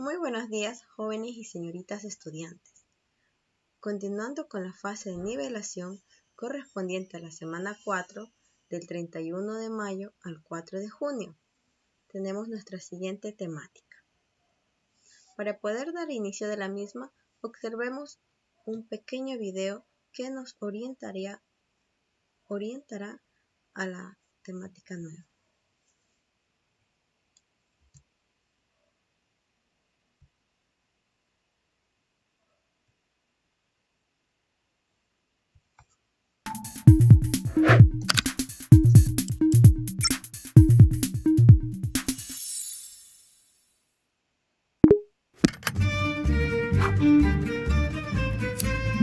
Muy buenos días, jóvenes y señoritas estudiantes. Continuando con la fase de nivelación correspondiente a la semana 4, del 31 de mayo al 4 de junio, tenemos nuestra siguiente temática. Para poder dar inicio de la misma, observemos un pequeño video que nos orientará a la temática nueva.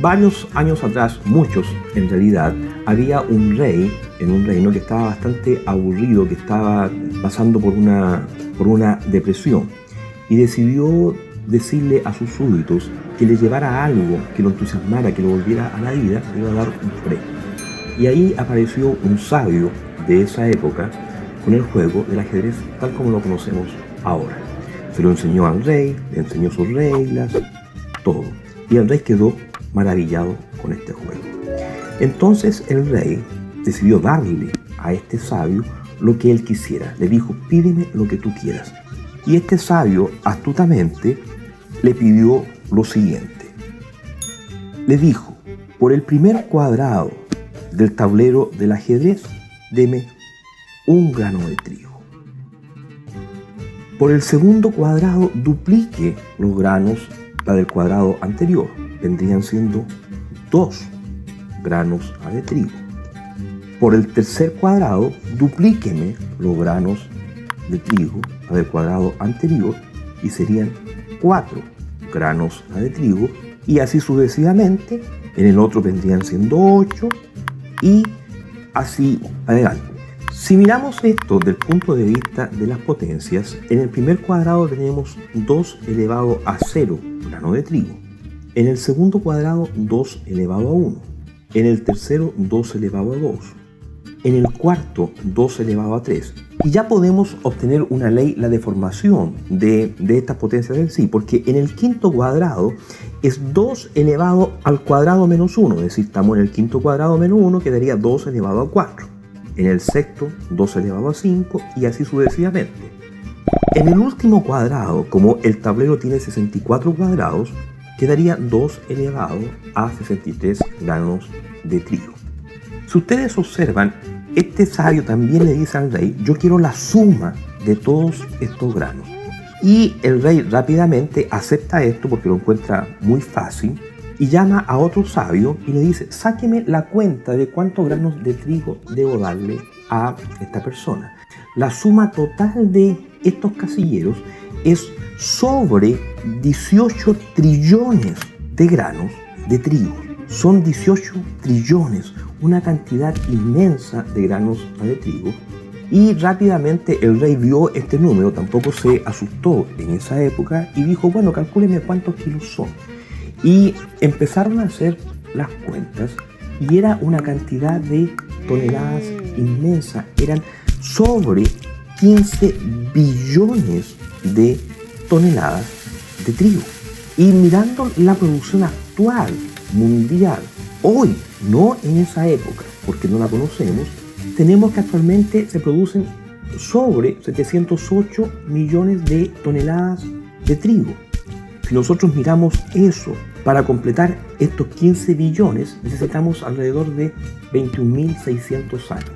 Varios años atrás, muchos en realidad, había un rey en un reino que estaba bastante aburrido, que estaba pasando por una depresión y decidió decirle a sus súbditos que le llevara algo que lo entusiasmara, que lo volviera a la vida, le iba a dar un premio. Y ahí apareció un sabio de esa época con el juego del ajedrez tal como lo conocemos ahora. Se lo enseñó al rey, le enseñó sus reglas, todo. Y el rey quedó maravillado con este juego. Entonces el rey decidió darle a este sabio lo que él quisiera. Le dijo, pídeme lo que tú quieras. Y este sabio astutamente le pidió lo siguiente. Le dijo, por el primer cuadrado del tablero del ajedrez, deme un grano de trigo. Por el segundo cuadrado, duplique los granos, la del cuadrado anterior. Vendrían siendo 2 granos de trigo. Por el tercer cuadrado, duplíqueme los granos de trigo, la del cuadrado anterior, y serían 4 granos de trigo, y así sucesivamente. En el otro vendrían siendo 8, y así adelante. Si miramos esto desde el punto de vista de las potencias, en el primer cuadrado tenemos 2 elevado a 0 grano de trigo. En el segundo cuadrado, 2 elevado a 1. En el tercero, 2 elevado a 2. En el cuarto, 2 elevado a 3. Y ya podemos obtener una ley, la deformación de estas potencias en sí, porque en el quinto cuadrado es 2 elevado al cuadrado menos 1, es decir, estamos en el quinto cuadrado menos 1, quedaría 2 elevado a 4. En el sexto, 2 elevado a 5, y así sucesivamente. En el último cuadrado, como el tablero tiene 64 cuadrados, quedaría 2 elevado a 63 granos de trigo. Si ustedes observan, este sabio también le dice al rey, yo quiero la suma de todos estos granos. Y el rey rápidamente acepta esto porque lo encuentra muy fácil y llama a otro sabio y le dice, sáqueme la cuenta de cuántos granos de trigo debo darle a esta persona. La suma total de estos casilleros es sobre 18 trillones de granos de trigo. Son 18 trillones, una cantidad inmensa de granos de trigo. Y rápidamente el rey vio este número, tampoco se asustó en esa época y dijo, bueno, calcúleme cuántos kilos son. Y empezaron a hacer las cuentas y era una cantidad de toneladas inmensa, eran sobre 15 billones de toneladas de trigo. Y mirando la producción actual, mundial, hoy, no en esa época, porque no la conocemos, tenemos que actualmente se producen sobre 708 millones de toneladas de trigo. Si nosotros miramos eso, para completar estos 15 billones necesitamos alrededor de 21.600 años.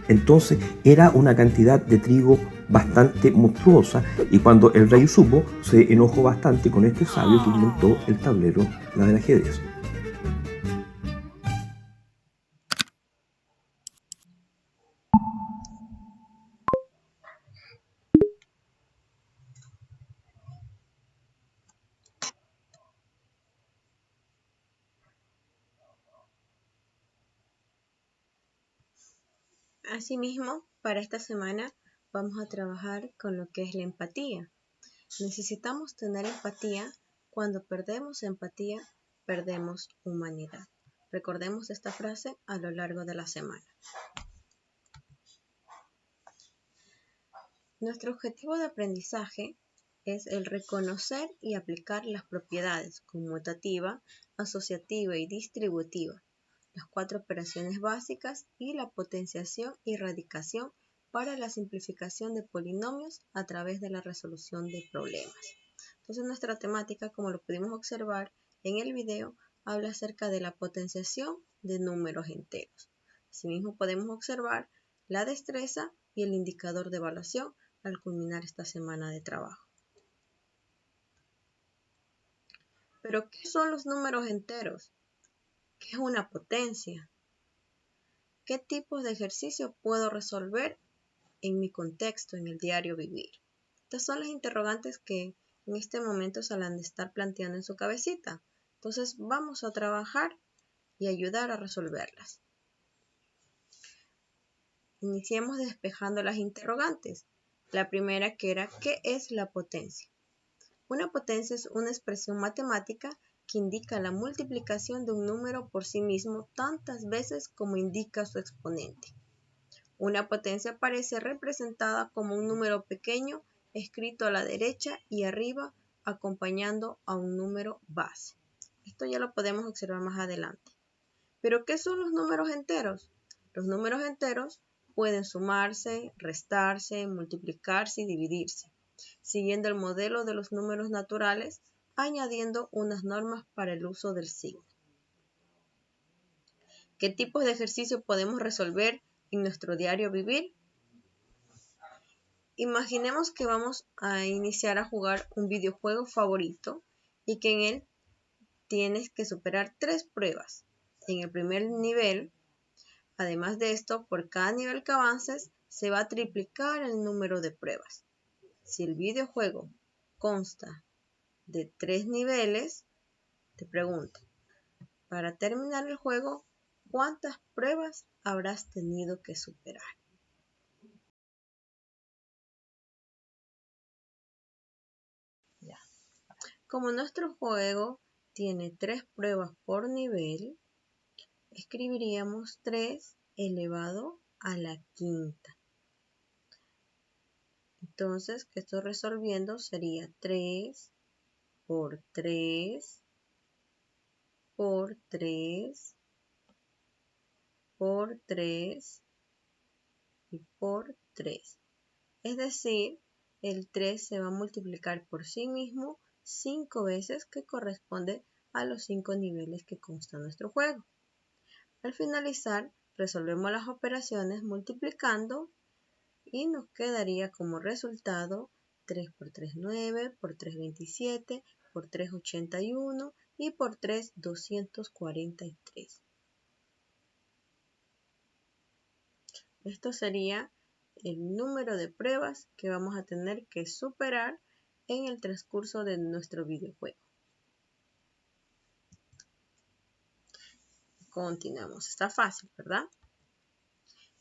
Entonces era una cantidad de trigo bastante monstruosa y cuando el rey supo, se enojó bastante con este sabio que inventó el tablero, la del ajedrez. Asimismo, para esta semana vamos a trabajar con lo que es la empatía. Necesitamos tener empatía. Cuando perdemos empatía, perdemos humanidad. Recordemos esta frase a lo largo de la semana. Nuestro objetivo de aprendizaje es el reconocer y aplicar las propiedades conmutativa, asociativa y distributiva, las 4 operaciones básicas y la potenciación y radicación para la simplificación de polinomios a través de la resolución de problemas. Entonces nuestra temática, como lo pudimos observar en el video, habla acerca de la potenciación de números enteros. Asimismo podemos observar la destreza y el indicador de evaluación al culminar esta semana de trabajo. ¿Pero qué son los números enteros? ¿Qué es una potencia? ¿Qué tipos de ejercicio puedo resolver en mi contexto, en el diario vivir? Estas son las interrogantes que en este momento se han de estar planteando en su cabecita. Entonces vamos a trabajar y ayudar a resolverlas. Iniciemos despejando las interrogantes. La primera que era, ¿qué es la potencia? Una potencia es una expresión matemática que indica la multiplicación de un número por sí mismo tantas veces como indica su exponente. Una potencia aparece representada como un número pequeño escrito a la derecha y arriba acompañando a un número base. Esto ya lo podemos observar más adelante. ¿Pero qué son los números enteros? Los números enteros pueden sumarse, restarse, multiplicarse y dividirse, siguiendo el modelo de los números naturales, añadiendo unas normas para el uso del signo. ¿Qué tipos de ejercicio podemos resolver en nuestro diario vivir? Imaginemos que vamos a iniciar a jugar un videojuego favorito y que en él tienes que superar 3 pruebas. En el primer nivel, además de esto, por cada nivel que avances, se va a triplicar el número de pruebas. Si el videojuego consta de 3 niveles, te pregunto, para terminar el juego, ¿cuántas pruebas habrás tenido que superar? Ya. Como nuestro juego tiene 3 pruebas por nivel, escribiríamos 3 elevado a la quinta. Entonces, que estoy resolviendo sería 3 por 3 por 3 por 3 y por 3. Es decir, el 3 se va a multiplicar por sí mismo 5 veces, que corresponde a los 5 niveles que consta nuestro juego. Al finalizar, resolvemos las operaciones multiplicando y nos quedaría como resultado 3 por 3, 9, por 3, 27, por 3, 81 y por 3, 243. Esto sería el número de pruebas que vamos a tener que superar en el transcurso de nuestro videojuego. Continuamos, está fácil, ¿verdad?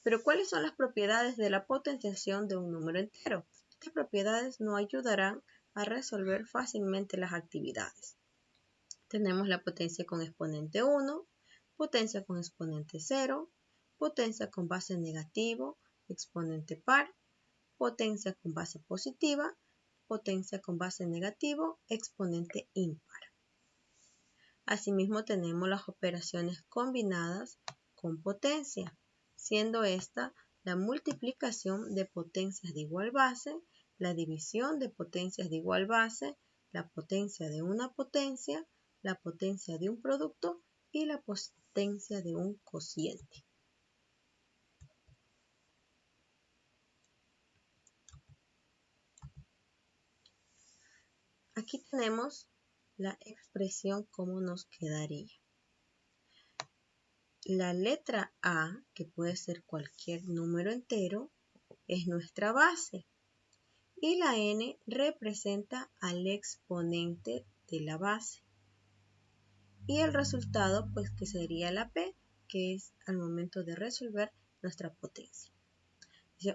Pero ¿cuáles son las propiedades de la potenciación de un número entero? Estas propiedades nos ayudarán a resolver fácilmente las actividades. Tenemos la potencia con exponente 1, potencia con exponente 0, potencia con base negativo, exponente par, potencia con base positiva, potencia con base negativo, exponente impar. Asimismo tenemos las operaciones combinadas con potencia, siendo esta la multiplicación de potencias de igual base, la división de potencias de igual base, la potencia de una potencia, la potencia de un producto y la potencia de un cociente. Aquí tenemos la expresión como nos quedaría. La letra A, que puede ser cualquier número entero, es nuestra base. Y la n representa al exponente de la base. Y el resultado, pues que sería la p, que es al momento de resolver nuestra potencia.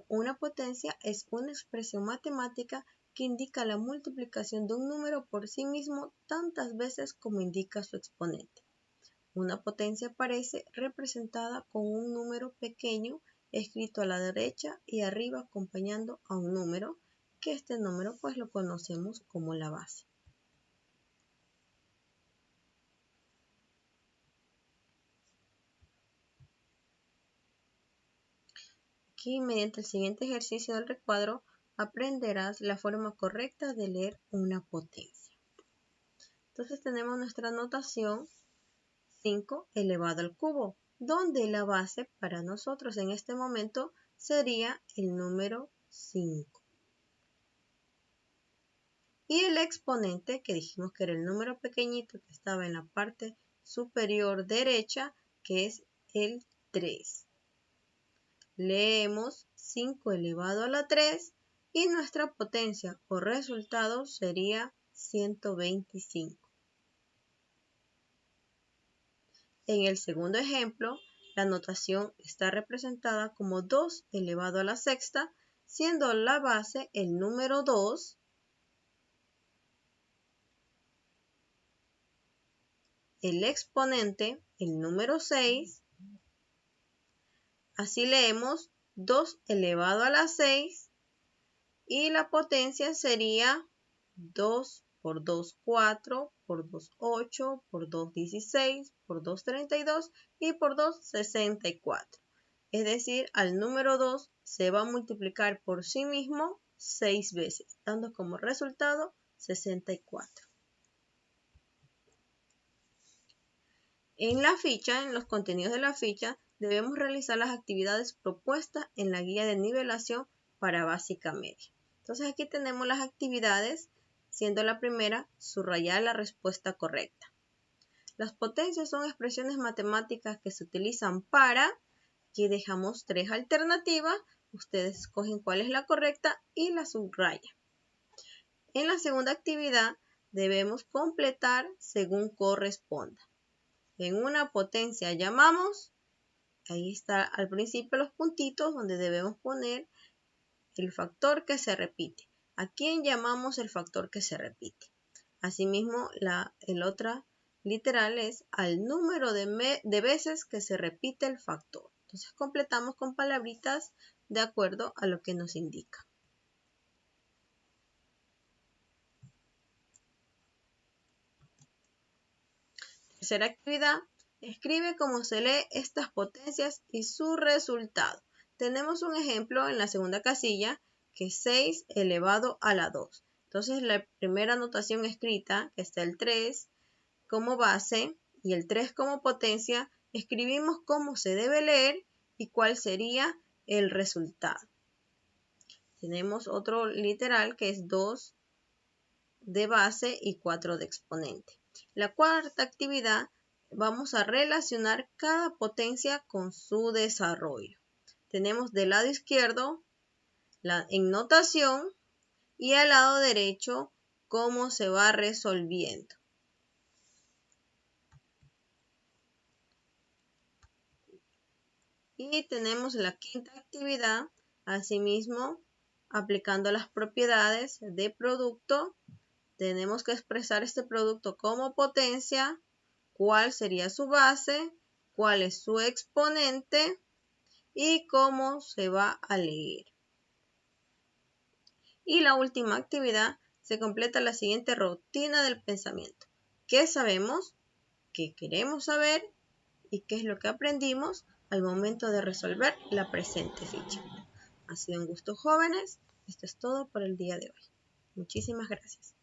Una potencia es una expresión matemática que indica la multiplicación de un número por sí mismo tantas veces como indica su exponente. Una potencia aparece representada con un número pequeño escrito a la derecha y arriba acompañando a un número, que este número pues lo conocemos como la base. Aquí, mediante el siguiente ejercicio del recuadro, aprenderás la forma correcta de leer una potencia. Entonces tenemos nuestra notación 5 elevado al cubo, donde la base para nosotros en este momento sería el número 5. Y el exponente, que dijimos que era el número pequeñito que estaba en la parte superior derecha, que es el 3. Leemos 5 elevado a la 3 y nuestra potencia o resultado sería 125. En el segundo ejemplo, la notación está representada como 2 elevado a la sexta, siendo la base el número 2, el exponente el número 6, así leemos 2 elevado a la 6 y la potencia sería 2 por 2, 4, por 2, 8, por 2, 16, por 2, 32 y por 2, 64. Es decir, al número 2 se va a multiplicar por sí mismo 6 veces, dando como resultado 64. En la ficha, en los contenidos de la ficha, debemos realizar las actividades propuestas en la guía de nivelación para básica media. Entonces aquí tenemos las actividades, siendo la primera, subrayar la respuesta correcta. Las potencias son expresiones matemáticas que se utilizan para, aquí dejamos 3 alternativas, ustedes escogen cuál es la correcta y la subrayan. En la segunda actividad debemos completar según corresponda. En una potencia llamamos, ahí está al principio los puntitos donde debemos poner el factor que se repite. ¿A quién llamamos el factor que se repite? Asimismo, el otra literal es al número de veces que se repite el factor. Entonces completamos con palabritas de acuerdo a lo que nos indica. Tercera actividad, escribe cómo se lee estas potencias y su resultado. Tenemos un ejemplo en la segunda casilla, que es 6 elevado a la 2. Entonces la primera notación escrita, que está el 3 como base y el 3 como potencia, escribimos cómo se debe leer y cuál sería el resultado. Tenemos otro literal que es 2 de base y 4 de exponente. La cuarta actividad, vamos a relacionar cada potencia con su desarrollo. Tenemos del lado izquierdo en notación y al lado derecho cómo se va resolviendo. Y tenemos la quinta actividad, asimismo, aplicando las propiedades de producto. Tenemos que expresar este producto como potencia, cuál sería su base, cuál es su exponente y cómo se va a leer. Y la última actividad, se completa la siguiente rutina del pensamiento. ¿Qué sabemos? ¿Qué queremos saber? ¿Y qué es lo que aprendimos al momento de resolver la presente ficha? Ha sido un gusto, jóvenes. Esto es todo por el día de hoy. Muchísimas gracias.